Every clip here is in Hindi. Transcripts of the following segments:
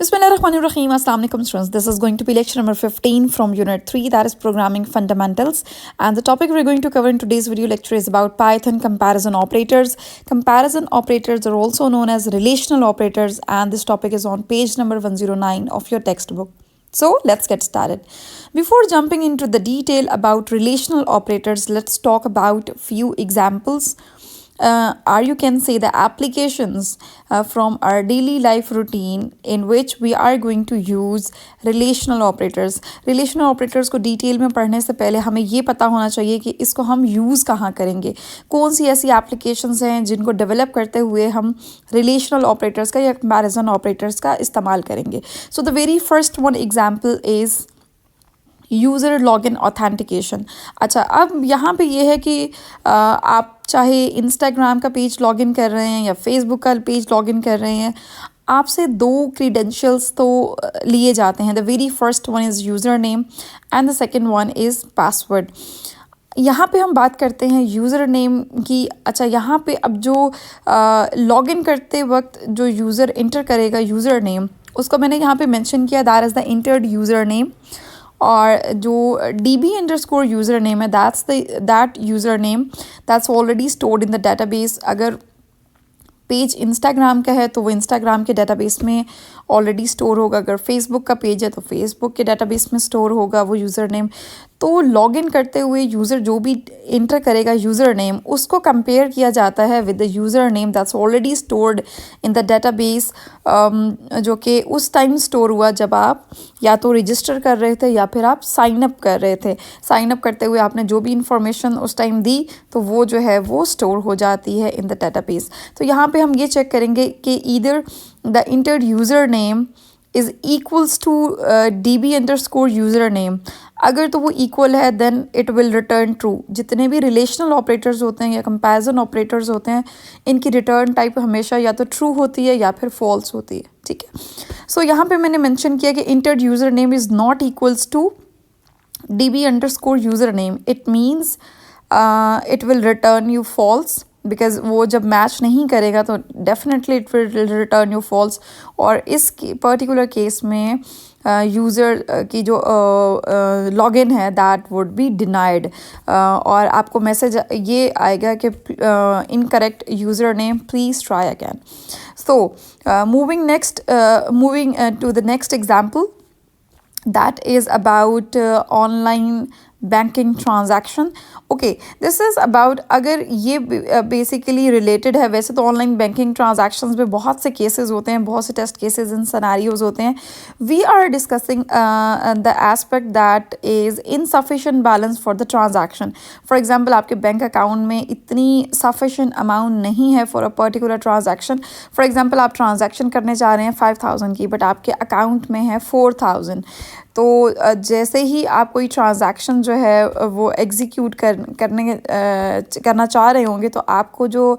Bismillahirrahmanirrahim. Assalamu alaikum students. This is going to be lecture number 15 from Unit 3, that is Programming Fundamentals. And the topic we're going to cover in today's video lecture is about Python comparison operators. Comparison operators are also known as relational operators, and this topic is on page number 109 of your textbook. So let's get started. Before jumping into the detail about relational operators, let's talk about few examples. Or you can say the applications from our daily life routine in which we are going to use relational operators. Relational operators को डिटेल में पढ़ने से पहले हमें ये पता होना चाहिए कि इसको हम यूज़ कहाँ करेंगे, कौन सी ऐसी एप्लीकेशंस हैं जिनको डेवलप करते हुए हम रिलेशनल ऑपरेटर्स का या कंपैरिजन ऑपरेटर्स का इस्तेमाल करेंगे. So the very first one example is user login authentication. अच्छा, अब यहाँ पे ये है कि आप चाहे इंस्टाग्राम का पेज लॉगिन कर रहे हैं या फेसबुक का पेज लॉगिन कर रहे हैं, आपसे दो क्रीडेंशियल्स तो लिए जाते हैं. The very first one is user name and the second one is password. यहाँ पे हम बात करते हैं यूज़र नेम की. अच्छा, यहाँ पे अब जो लॉगिन करते वक्त जो यूज़र इंटर करेगा यूज़र नेम, उसको मैंने यहाँ पे मेंशन किया, that is the entered user name. और जो DB_यूज़र नेम है, that user name that's already stored in the database. अगर पेज इंस्टाग्राम का है तो वो इंस्टाग्राम के डेटाबेस में ऑलरेडी स्टोर होगा. अगर फेसबुक का पेज है तो फेसबुक के डेटाबेस में स्टोर होगा वो यूज़र नेम. तो लॉगिन करते हुए यूज़र जो भी इंटर करेगा यूज़र नेम, उसको कंपेयर किया जाता है with the user name that's already stored in the database, जो कि उस टाइम स्टोर हुआ जब आप या तो रजिस्टर कर रहे थे या फिर आप साइन अप कर रहे थे. साइन अप करते हुए आपने जो भी इंफॉर्मेशन उस टाइम दी तो वो जो है वो स्टोर हो जाती है इन द डेटाबेस. तो यहाँ पे हम ये चेक करेंगे कि either the entered user name is equals to DB user name. अगर तो वो इक्वल है then it will return true. जितने भी रिलेशनल ऑपरेटर्स होते हैं या कंपैरिजन ऑपरेटर्स होते हैं, इनकी रिटर्न टाइप हमेशा या तो ट्रू होती है या फिर फॉल्स होती है. ठीक है. सो यहाँ पे मैंने मेंशन किया कि entered user name is not equals to DB user name. It means it will return you false, because वो जब मैच नहीं करेगा तो definitely it will return you false. और इस पर्टिकुलर केस में यूज़र की जो लॉगिन है दैट वुड बी डिनाइड, और आपको मैसेज ये आएगा कि incorrect user name, please try again. So moving to the next example, that is about online banking transaction. Okay, this is about, अगर ये बेसिकली रिलेटेड है. वैसे तो ऑनलाइन बैंकिंग ट्रांजैक्शंस में बहुत से केसेस होते हैं, बहुत से टेस्ट केसेस एंड सिनेरियोज होते हैं. We are discussing the aspect that is insufficient balance for the transaction. For example, आपके बैंक अकाउंट में इतनी सफिशिएंट अमाउंट नहीं है for a particular transaction. For example, आप ट्रांजैक्शन करने जा रहे हैं 5000 की, बट आपके अकाउंट में है 4000. तो जैसे ही आप कोई ट्रांजैक्शन जो है वो एग्जीक्यूट करना चाह रहे होंगे तो आपको जो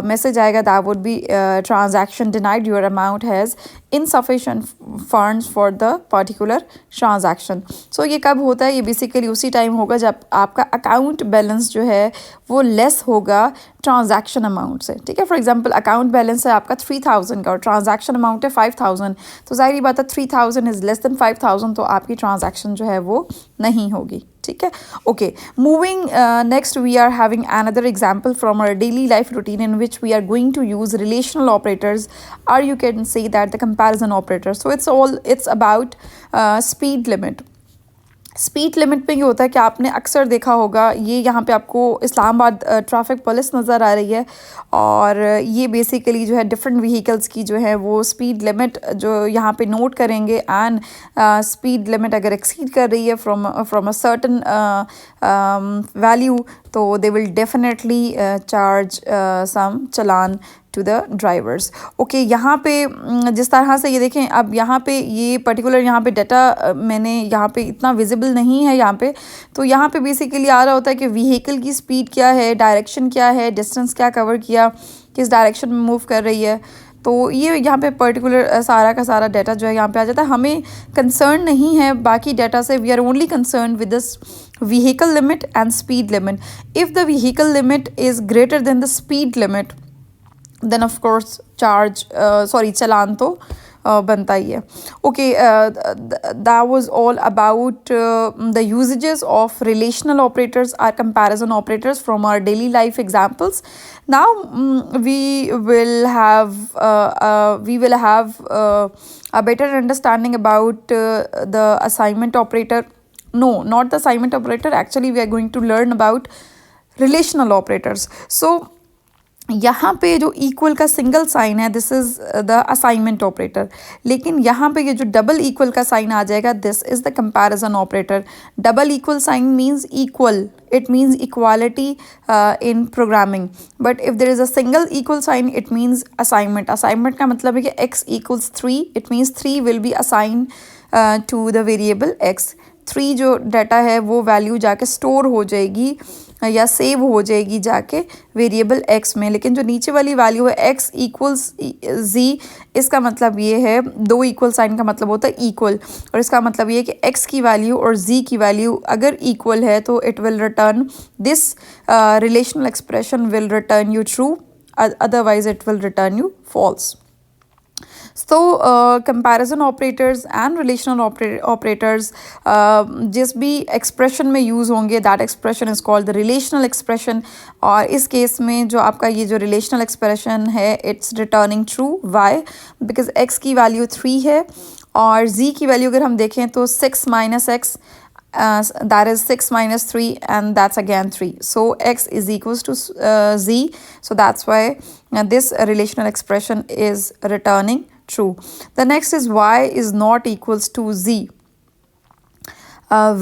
मैसेज आएगा that would be transaction denied, your amount has insufficient funds for the particular transaction. So ये कब होता है? ये बेसिकली उसी टाइम होगा जब आपका अकाउंट बैलेंस जो है वो लेस होगा ट्रांजैक्शन अमाउंट से. ठीक है. फॉर एग्जांपल, अकाउंट बैलेंस है आपका 3000 का और ट्रांजैक्शन अमाउंट है 5000, तो जाहिर बात है 3000 इज़ लेस देन 5000, तो आपकी ट्रांजैक्शन जो है वो नहीं होगी. ठीक है. Okay, moving next, we are having another example from our daily life routine in which we are going to use relational operators, और you can say that the comparison operators. So it's about speed limit. Speed limit पे ये होता है कि आपने अक्सर देखा होगा, ये यहाँ पे आपको इस्लामाबाद ट्रैफिक पुलिस नज़र आ रही है, और ये बेसिकली जो है डिफरेंट व्हीकल्स की जो है वो स्पीड लिमिट जो यहाँ पे नोट करेंगे, एंड स्पीड लिमिट अगर एक्सीड कर रही है फ्रॉम अ सर्टन वैल्यू तो they will definitely charge some challan to the drivers. Okay, यहाँ पे जिस तरह से ये देखें, अब यहाँ पे ये पर्टिकुलर यहाँ पे डाटा मैंने यहाँ पे इतना विजिबल नहीं है यहाँ पे, तो यहाँ पे बेसिकली आ रहा होता है कि व्हीकल की स्पीड क्या है, डायरेक्शन क्या है, डिस्टेंस क्या कवर किया, किस डायरेक्शन में मूव कर रही है. तो ये यहाँ पे पर्टिकुलर सारा का सारा डाटा जो है यहाँ पे आ जाता है. हमें कंसर्न नहीं है बाकी डाटा से, we are only concern with this vehicle limit and speed limit. If the vehicle limit is greater than the speed limit, then of course चालान तो बनता ही है. Okay, that was all about the usages of relational operators or comparison operators from our daily life examples. Now we will have a better understanding about the assignment operator. No, not the assignment operator. Actually, we are going to learn about relational operators. So यहाँ पे जो इक्वल का सिंगल साइन है, this is the assignment operator. लेकिन यहाँ पे ये जो डबल इक्वल का साइन आ जाएगा, this is the comparison operator. Double equal sign means equal, it means equality in programming. But if there is a single equal sign, it means assignment. Assignment का मतलब है कि x equals 3, it means 3 will be assign to the variable x. 3 जो डाटा है वो वैल्यू जाके स्टोर हो जाएगी या सेव हो जाएगी जाके वेरिएबल x में. लेकिन जो नीचे वाली वैल्यू है x इक्वल्स z, इसका मतलब ये है, दो इक्वल साइन का मतलब होता है इक्वल, और इसका मतलब ये है कि x की वैल्यू और z की वैल्यू अगर इक्वल है तो it will return this relational expression will return you true, otherwise it will return you false. So comparison operators and relational operators जिस भी एक्सप्रेशन में यूज़ होंगे, that expression is called the relational expression. और इस केस में जो आपका ये जो रिलेशनल एक्सप्रेशन है, it's returning true. Why? Because x की वैल्यू 3 है और z की वैल्यू अगर हम देखें तो 6 minus x, that is 6 minus 3, and that's again 3. So x is equals to z. So that's why this relational expression is returning true. The next is y is not equals to z.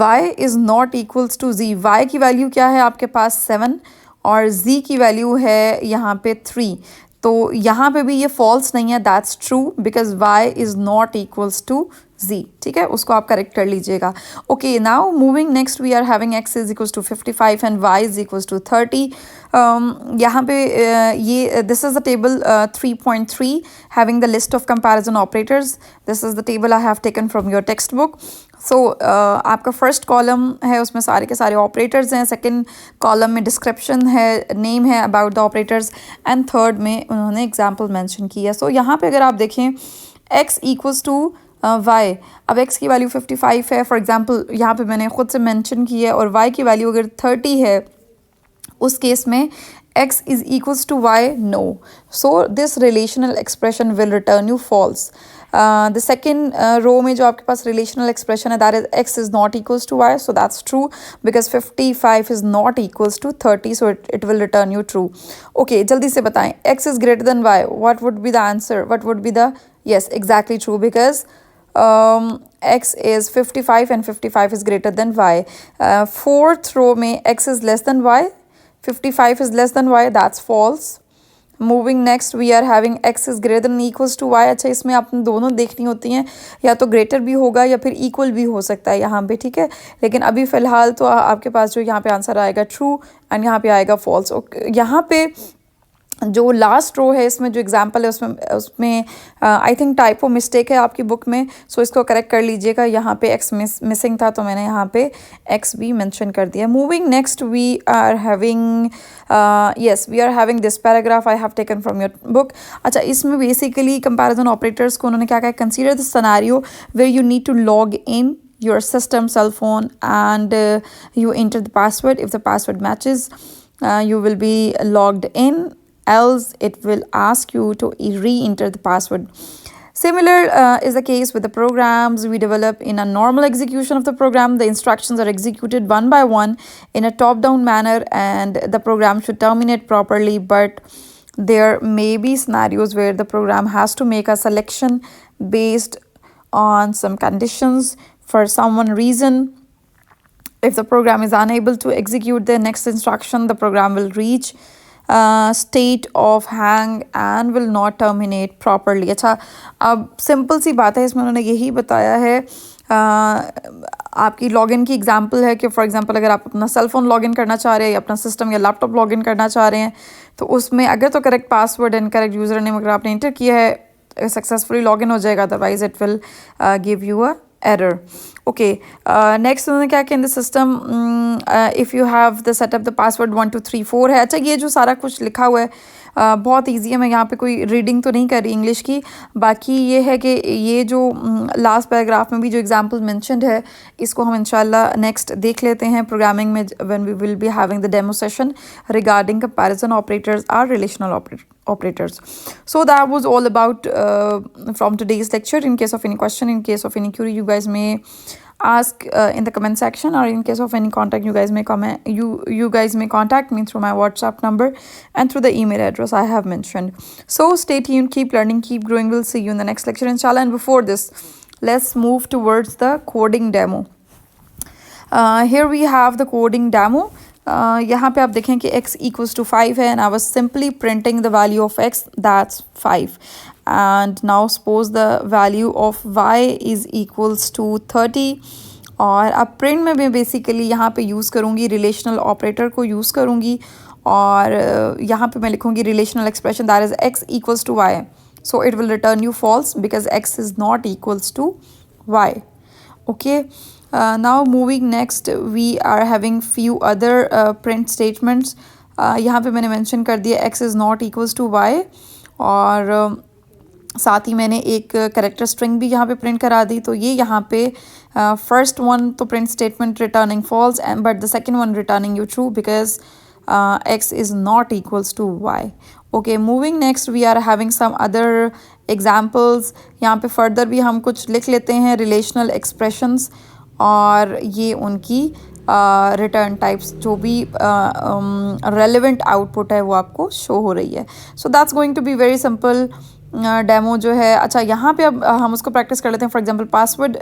Y is not equals to z. y की वैल्यू क्या है आपके पास 7 और z की वैल्यू है यहाँ पे 3. तो यहाँ पे भी ये फॉल्स नहीं है, that's true, because y is not equals to z. ठीक है, उसको आप करेक्ट कर लीजिएगा. Okay, now moving next, we are having x is equals to 55 and y is equals to 30. यहाँ पे ये this is the table 3.3 having the list of comparison operators. This is the table I have taken from your text book. So आपका फर्स्ट कॉलम है, उसमें सारे के सारे ऑपरेटर्स हैं. सेकंड कॉलम में डिस्क्रिप्शन है, नेम है about the operators, and third में उन्होंने एग्जाम्पल मैंशन किया. सो यहाँ पे अगर आप देखें x इक्वल्स टू y, अब x की वैल्यू 55 है फॉर एग्जांपल, यहाँ पे मैंने ख़ुद से मेंशन की है, और y की वैल्यू अगर 30 है, उस केस में x is equals to y, no. So this relational expression will return you false. The second row में जो आपके पास रिलेशनल एक्सप्रेशन है, that is x is not equals to y, so that's true because 55 is not equals to 30, so it will return you true. Okay, जल्दी से बताएं, x is greater than y, what would be the answer, what would be the, yes, exactly true, because x is 55 and 55 is greater than y. Fourth row में x is less than y, 55 is less than y, that's false. Moving next, we are having x is greater than equals to y. अच्छा, इसमें आपने दोनों देखनी होती हैं, या तो ग्रेटर भी होगा या फिर इक्वल भी हो सकता है यहाँ पे. ठीक है, लेकिन अभी फ़िलहाल तो आपके पास जो यहाँ पे आंसर आएगा ट्रू, एंड यहाँ पे आएगा फॉल्स. यहाँ पे जो लास्ट रो है, इसमें जो एग्जांपल है उसमें आई थिंक टाइपो मिस्टेक है आपकी बुक में, सो इसको करेक्ट कर लीजिएगा. यहाँ पे x मिसिंग था, तो मैंने यहाँ पे x भी मेंशन कर दिया. Moving next, we are having this paragraph I have taken from your book. अच्छा, इसमें बेसिकली कंपैरिजन ऑपरेटर्स को उन्होंने क्या कहा, consider the scenario where you need to log in your system cell phone and you enter the password. If the password matches, you will be logged in, else it will ask you to re-enter the password. Similar is the case with the programs we develop. In a normal execution of the program, the instructions are executed one by one in a top-down manner, and the program should terminate properly. But there may be scenarios where the program has to make a selection based on some conditions. For some reason, if the program is unable to execute the next instruction, the program will reach state of hang and will not terminate properly. अच्छा, अब सिंपल सी बात है, इसमें उन्होंने यही बताया है. आपकी लॉगिन की एग्जांपल है कि फॉर एग्जांपल अगर आप अपना सेल फ़ोन लॉगिन करना चाह रहे हैं या अपना सिस्टम या लैपटॉप लॉगिन करना चाह रहे हैं, तो उसमें अगर तो correct password and correct user name अगर आपने इंटर किया है, सक्सेसफुली लॉगिन हो जाएगा, otherwise it will give you a error. Okay, next उन्होंने क्या किया, in the system if you have the setup the password 1234 है. अच्छा, ये जो सारा कुछ लिखा हुआ है बहुत ईजी है। मैं यहाँ पे कोई रीडिंग तो नहीं कर रही इंग्लिश की। बाकी ये है कि ये जो लास्ट पैराग्राफ में भी जो एग्जांपल मेंशन्ड है, इसको हम इंशाल्लाह नेक्स्ट देख लेते हैं प्रोग्रामिंग में, when we will be having the demo session regarding comparison operators or relational operators. So that was all about from today's lecture. In case of any question, in case of any query, you guys may ask in the comment section, or in case of any contact, you guys may comment, you guys may contact me through my WhatsApp number and through the email address I have mentioned. So stay tuned, keep learning, keep growing. We'll see you in the next lecture inshallah. And before this, let's move towards the coding demo. Here we have the coding demo. यहाँ पे आप देखें कि x equals to 5 है, and I was simply printing the value of x, that's 5. And now suppose the value of y is equals to 30. और अब प्रिंट में मैं बेसिकली यहाँ पे यूज़ करूँगी रिलेशनल ऑपरेटर को यूज़ करूँगी, और यहाँ पे मैं लिखूँगी relational expression that is x equals to y. So it will return you false because x is not equals to y. Okay. Now moving next, we are having few other print statements. यहाँ पे मैंने mention कर दिया x is not equals to y, और साथ ही मैंने एक करेक्टर स्ट्रिंग भी यहाँ पे प्रिंट करा दी. तो ये यहाँ पे फर्स्ट वन तो print statement returning false, and but the second one returning you true because x is not equals to y. Okay, moving next, we are having some other examples. यहाँ पे फर्दर भी हम कुछ लिख लेते हैं रिलेशनल एक्सप्रेशंस, और ये उनकी रिटर्न टाइप्स जो भी रेलेवेंट आउटपुट है वो आपको शो हो रही है. So that's going to be very simple demo जो है. अच्छा, यहाँ पे अब हम उसको प्रैक्टिस कर लेते हैं. For example password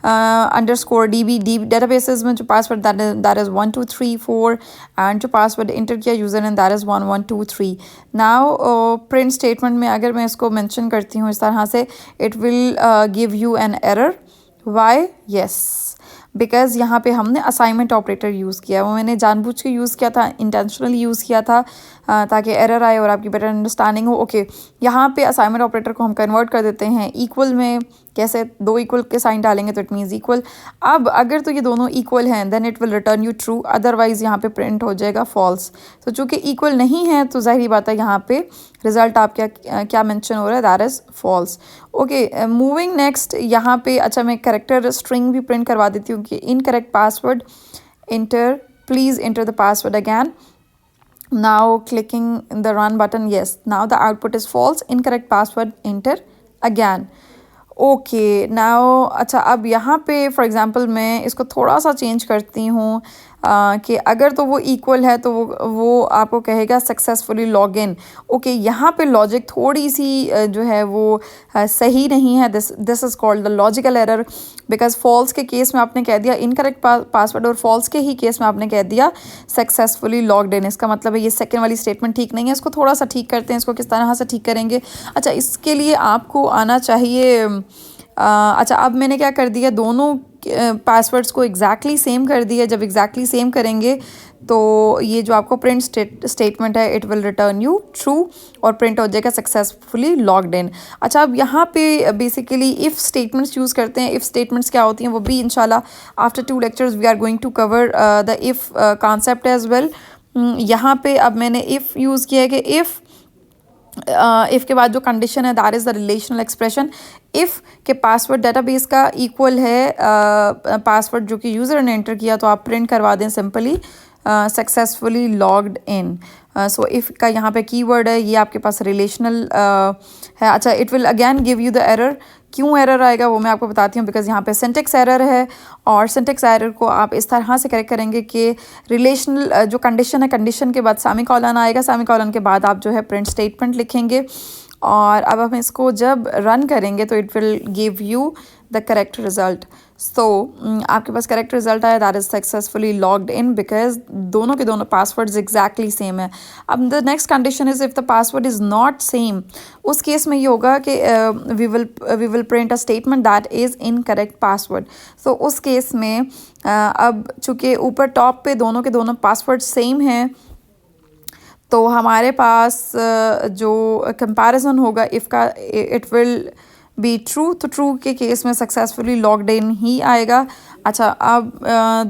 underscore D databases में जो पासवर्ड दैट इज़ 1 2 3 4, एंड जो पासवर्ड इंटर किया यूज़र ने that is 1 1 2 3. Now print statement में अगर मैं इसको मेंशन करती हूँ इस तरह से, it will give you an error. Why? Yes, because यहाँ पे हमने असाइनमेंट ऑपरेटर यूज़ किया. वो मैंने जानबूझ के यूज़ किया था, इंटेंशनली यूज़ किया था ताकि एरर आए और आपकी बेटर अंडरस्टैंडिंग हो. ओके, यहाँ पे असाइनमेंट ऑपरेटर को हम कन्वर्ट कर देते हैं इक्वल में. कैसे? दो इक्वल के साइन डालेंगे तो इट मीन्स इक्वल. अब अगर तो ये दोनों इक्वल हैं then it will return you true, otherwise यहाँ पे प्रिंट हो जाएगा फॉल्स. तो चूँकि इक्वल नहीं है तो ज़ाहिर बात है यहाँ पे रिज़ल्ट आप क्या मेंशन हो रहा है, that is false. Okay, moving next, यहाँ पे अच्छा मैं करेक्टर स्ट्रिंग भी प्रिंट करवा देती हूँ कि incorrect password inter, please enter the password again. Now clicking the run button, yes, now the output is false, incorrect password, enter again. Okay, now अच्छा अब यहाँ पे फॉर एग्ज़ाम्पल मैं इसको थोड़ा सा चेंज करती हूँ कि अगर तो वो इक्वल है तो वो आपको कहेगा सक्सेसफुली लॉग इन. ओके, यहाँ पे लॉजिक थोड़ी सी जो है वो सही नहीं है. This is called the logical error, because false के केस में आपने कह दिया इनकरेक्ट पासवर्ड, और फॉल्स के ही केस में आपने कह दिया सक्सेसफुली लॉग्ड इन. इसका मतलब है ये सेकेंड वाली स्टेटमेंट ठीक नहीं है. इसको थोड़ा सा ठीक करते हैं. इसको किस तरह से ठीक करेंगे? अच्छा, इसके लिए आपको आना चाहिए. अच्छा, अब मैंने क्या कर दिया, दोनों पासवर्ड्स को एग्जैक्टली सेम कर दिया. जब एग्जैक्टली सेम करेंगे तो ये जो आपको प्रिंट स्टेटमेंट है it will return you true, और प्रिंट हो जाएगा सक्सेसफुली लॉग्ड इन. अच्छा, अब यहाँ पे बेसिकली इफ़ स्टेटमेंट्स यूज़ करते हैं. इफ़ स्टेटमेंट्स क्या होती हैं वो भी इंशाल्लाह after 2 lectures we are going to cover the if concept as well. यहाँ पे अब मैंने इफ़ यूज़ किया है कि इफ़ के बाद जो कंडीशन है that is the relational expression. If के पासवर्ड डेटाबेस का इक्वल है पासवर्ड जो कि यूज़र ने एंटर किया, तो आप प्रिंट करवा दें simply successfully logged in. So if का यहाँ पे कीवर्ड है, ये आपके पास रिलेशनल है. अच्छा, it will again give you the error. क्यों एरर आएगा वो मैं आपको बताती हूँ, बिकॉज यहाँ पे सिंटेक्स एरर है, और सिंटेक्स एरर को आप इस तरह से करेक्ट करेंगे कि रिलेशनल जो कंडीशन है, कंडीशन के बाद सेमीकोलन आएगा, सेमीकोलन के बाद आप जो है प्रिंट स्टेटमेंट लिखेंगे. और अब हम इसको जब रन करेंगे तो it will give you the correct result. So आपके पास करेक्ट रिजल्ट आया, that is successfully logged in, because दोनों के दोनों पासवर्ड्स एग्जैक्टली सेम है. अब the next condition is if the password is not same. उस केस में ये होगा कि we will print a statement that is incorrect password. So उस केस में अब चूँकि ऊपर टॉप पे दोनों के दोनों पासवर्ड सेम हैं, तो हमारे पास जो कंपैरिजन होगा इफ़ का, इट विल बी ट्रू. तो ट्रू के केस में सक्सेसफुली लॉग्ड इन ही आएगा. अच्छा, अब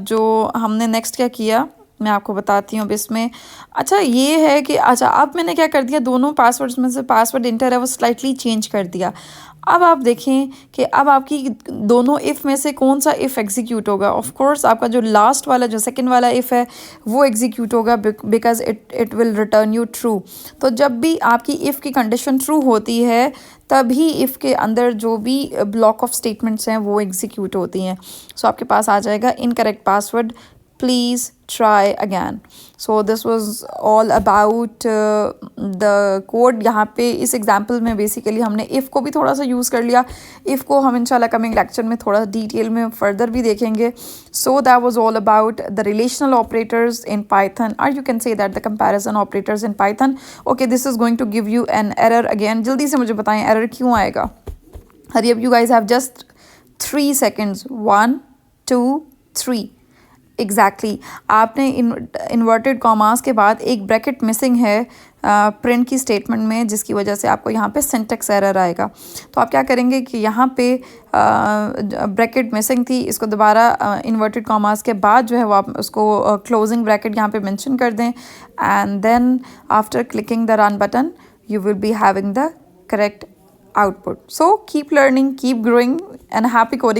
जो हमने नेक्स्ट क्या किया, मैं आपको बताती हूँ अब इसमें। अच्छा ये है कि अच्छा अब मैंने क्या कर दिया, दोनों पासवर्ड्स में से पासवर्ड इंटर है वो स्लाइटली चेंज कर दिया। अब आप देखें कि अब आपकी दोनों इफ़ में से कौन सा इफ़ एग्जीक्यूट होगा। ऑफ कोर्स आपका जो लास्ट वाला जो सेकंड वाला इफ़ है वो एग्जीक्यूट होगा, because it will return you true. तो जब भी आपकी इफ़ की कंडीशन ट्रू होती है तभी इफ़ के अंदर जो भी ब्लॉक ऑफ स्टेटमेंट्स हैं वो एग्जीक्यूट होती हैं। सो आपके पास आ जाएगा incorrect password, please try again. So this was all about the code. यहाँ पे इस एग्जाम्पल में बेसिकली हमने इफ़ को भी थोड़ा सा यूज़ कर लिया। इफ़ को हम इंशाल्लाह कमिंग लेक्चर में थोड़ा डिटेल में फर्दर भी देखेंगे। So that was all about the relational operators in Python, और you can say that the comparison operators in Python. Okay, this is going to give you an error again. जल्दी से मुझे बताएं एरर क्यों आएगा। Hurry up, you guys have just 3 seconds। 1 2 3 exactly आपने इन्वर्टेड कॉमास के बाद एक ब्रैकेट मिसिंग है प्रिंट की स्टेटमेंट में, जिसकी वजह से आपको यहाँ पे सिंटैक्स एरर आएगा। तो आप क्या करेंगे कि यहाँ पे ब्रैकेट मिसिंग थी, इसको दोबारा इन्वर्टेड कॉमास के बाद जो है वो आप उसको क्लोजिंग ब्रैकेट यहाँ पे मेंशन कर दें, and then after clicking the run button you will be having the correct output. So keep learning, keep growing, and happy coding.